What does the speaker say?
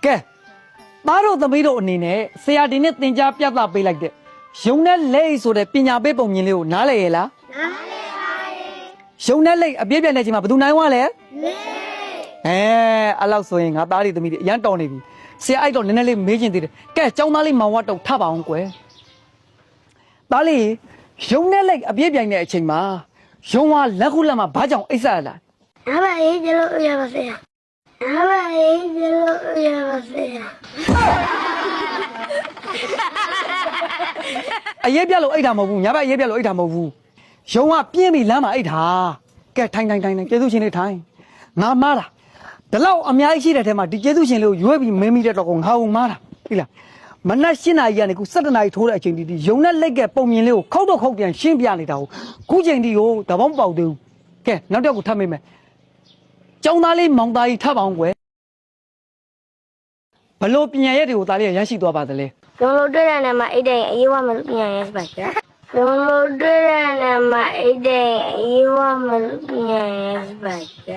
ကဲသားတို့သမီးတို့အနေနဲ့ဆရာဒီနေ့သင်ကြားပြသပေးလိုက်တဲ့ရုံနဲ့လက်ဆိုတဲ့ပညာပေးပုံမြင်လေးကိုနားလည်ရဲ့လားနားလည်ပါရဲ့ရုံနဲ့လက်အပြည့်ပြည့်နဲ့ချိန်မှာဘယ်သူနိုင်ဝါလဲလက်အဲ့လောက်ဆိုရင်ငါသားတွေသမီးတွေအရန်တော်နေပြီဆရာအဲ့တော့နည်းနည်းလေးမေးချင်သေးတယ်ကဲကျောင်းသားလေးမောင်ဝတ်တော့ထပါအောင်ကွယ်သားလေးရုံနဲ့လက်အပြည့်ပြည့်နဲ့အချိန်မှာရုံဝါလက်ခုလက်မှာဘာကြောင့်အိတ်ဆက်ရလား阿爸一直录下吧噻，阿爸一直录下吧噻。အရေးပြလို့အိတ်တာမဟုတ်ဘူးညာဘက်အရေးပြလို့အိတ်တာမဟုတ်ဘူးရုံကပြင်းပြီးလမ်းမှာအိတ်တာကဲထိုင်ကျေးဇူးရှင်လေးထိုင်ငါမားတာဒီလောက်အများကြီးရှိတဲ့ထဲမှာဒီကျေးဇူးရှင်လေးကိုရွေးပြီးမင်းမိတဲ့တော့ကိုငါ့ကိုမားတာပြီလားမနက်၈နာရီကနေခု7နာရီထိုးတဲ့အချိန်ဒီရုံနဲ့လက်ကပုံမြင်လေးကိုခောက်တော့ခောက်ပြန်ရှင်းပြနေတာကိုခုချိန်ဒီကိုတပေါင်းပေါက်သေးဘူးကဲနောက်တစ်ယောက်ကိုထပ်မိမယ်ကျောင်းသားလေးမောင်သားကြီးထပ်ပါအောင်ကွယ်ဘလို့ပညာရက်တွေကိုသားလေးရရှိသွားပါသလဲ龙楼对人呢嘛，一定一万没变也是白的。龙楼对人呢嘛，一定一万没变也是白的。